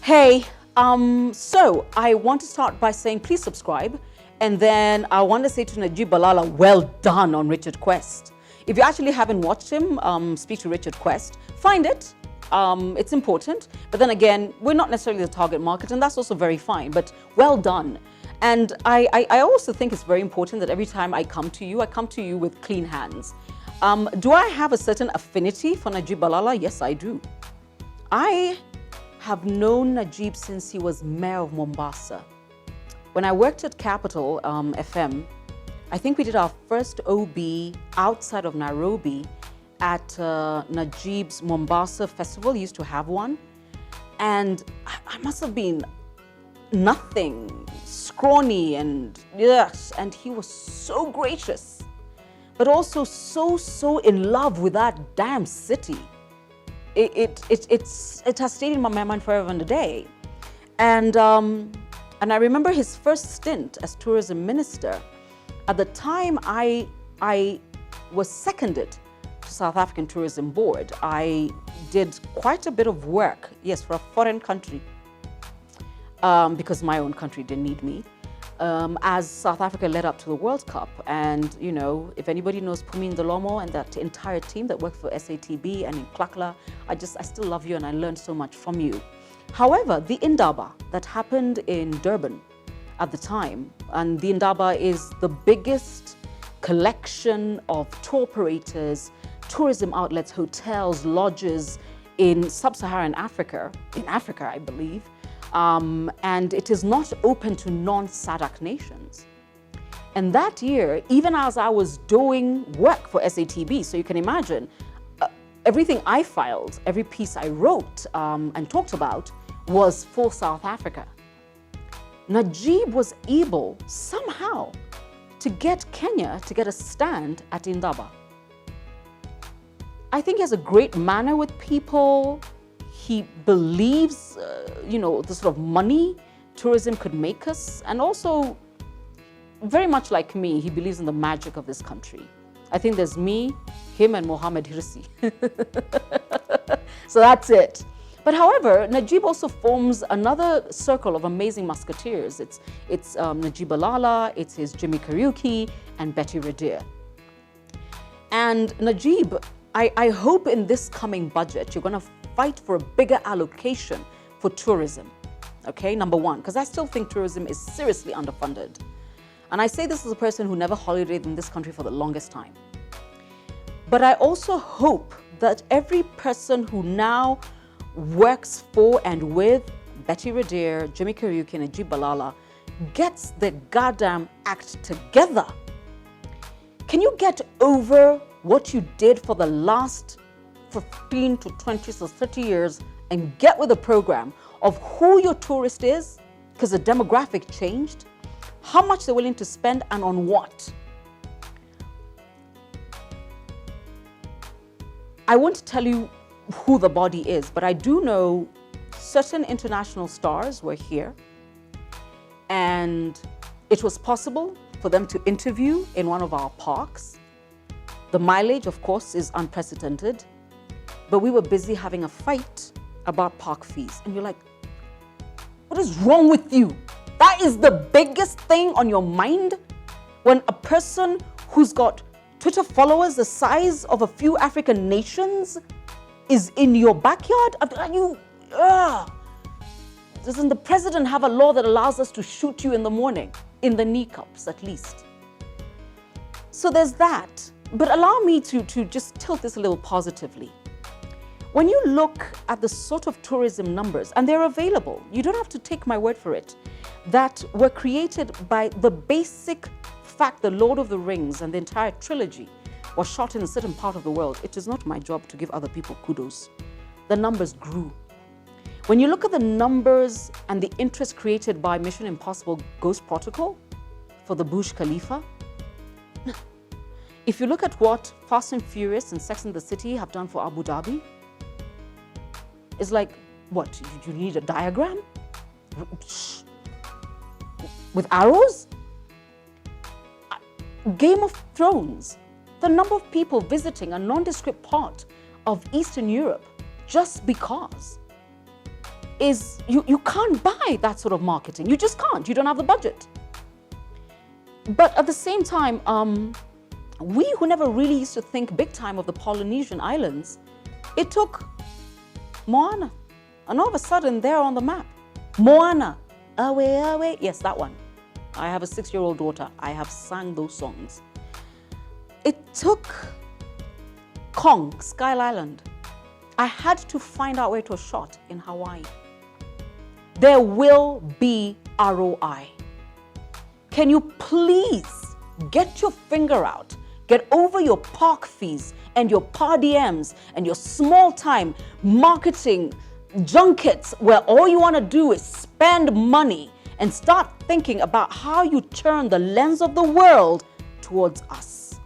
Hey, so I want to start by saying please subscribe, and then I want to say to Najib Balala, well done on Richard Quest. If you actually haven't watched him speak to Richard Quest, find it. It's important, but then again, we're not necessarily the target market, and that's also very fine, but well done. And I also think it's very important that every time I come to you with clean hands. Do I have a certain affinity for Najib Balala? Yes, I do. I have known Najib since he was mayor of Mombasa. When I worked at Capital FM, I think we did our first OB outside of Nairobi at Najib's Mombasa festival. He used to have one. And I must have been nothing, scrawny, and yes, and he was so gracious, but also so in love with that damn city. It has stayed in my mind forever and a day. And I remember his first stint as tourism minister. At the time I was seconded to South African Tourism Board. I did quite a bit of work, yes, for a foreign country, because my own country didn't need me, as South Africa led up to the World Cup. And, you know, if anybody knows Pumin Dolomo and that entire team that worked for SATB and in Klakla, I still love you and I learned so much from you. However, the Indaba that happened in Durban at the time, and the Indaba is the biggest collection of tour operators, tourism outlets, hotels, lodges in sub-Saharan Africa, I believe, and it is not open to non-SADC nations. And that year, even as I was doing work for SATB, so you can imagine, everything I filed, every piece I wrote and talked about was for South Africa. Najib was able somehow to get Kenya to get a stand at Indaba. I think he has a great manner with people. He believes, you know, the sort of money tourism could make us. And also, very much like me, he believes in the magic of this country. I think there's me, him, and Mohammed Hirsi. So that's it. But however, Najib also forms another circle of amazing musketeers. It's Najib Balala, it's his Jimmy Kariuki, and Betty Radier. And Najib, I hope in this coming budget, you're going to fight for a bigger allocation for tourism, okay? Number one, because I still think tourism is seriously underfunded. And I say this as a person who never holidayed in this country for the longest time. But I also hope that every person who now works for and with Betty Radier, Jimmy Kariuki, and Najib Balala gets their goddamn act together. Can you get over what you did for the last 15 to 20 to 30 years and get with a program of who your tourist is, because the demographic changed, how much they're willing to spend, and on what? I won't tell you who the body is, but I do know certain international stars were here, and it was possible for them to interview in one of our parks. The mileage, of course, is unprecedented, but we were busy having a fight about park fees. And you're like, what is wrong with you? That is the biggest thing on your mind when a person who's got Twitter followers the size of a few African nations is in your backyard? Doesn't the president have a law that allows us to shoot you in the morning? In the kneecaps, at least. So there's that. But allow me to just tilt this a little positively. When you look at the sort of tourism numbers, and they're available, you don't have to take my word for it, that were created by the basic fact the Lord of the Rings and the entire trilogy was shot in a certain part of the world. It is not my job to give other people kudos. The numbers grew. When you look at the numbers and the interest created by Mission Impossible Ghost Protocol for the Burj Khalifa, if you look at what Fast and Furious and Sex and the City have done for Abu Dhabi, it's like, what, you need a diagram? With arrows? Game of Thrones, the number of people visiting a nondescript part of Eastern Europe just because. is you can't buy that sort of marketing. You just can't. You don't have the budget. But at the same time, we who never really used to think big time of the Polynesian islands, it took Moana. And all of a sudden, they're on the map. Moana, away, away. Yes, that one. I have a 6-year-old daughter. I have sang those songs. It took Kong, Sky Island. I had to find out where it was shot in Hawaii. There will be ROI. Can you please get your finger out, get over your park fees and your per diems and your small time marketing junkets where all you want to do is spend money and start thinking about how you turn the lens of the world towards us.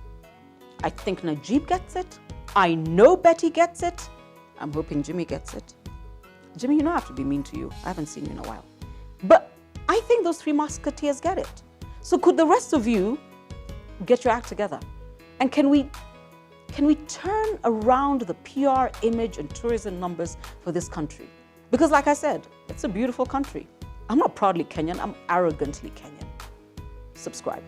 I think Najib gets it. I know Betty gets it. I'm hoping Jimmy gets it. Jimmy, you don't have to be mean to you. I haven't seen you in a while. But I think those 3 musketeers get it. So could the rest of you get your act together? And can we turn around the PR image and tourism numbers for this country? Because like I said, it's a beautiful country. I'm not proudly Kenyan, I'm arrogantly Kenyan. Subscribe.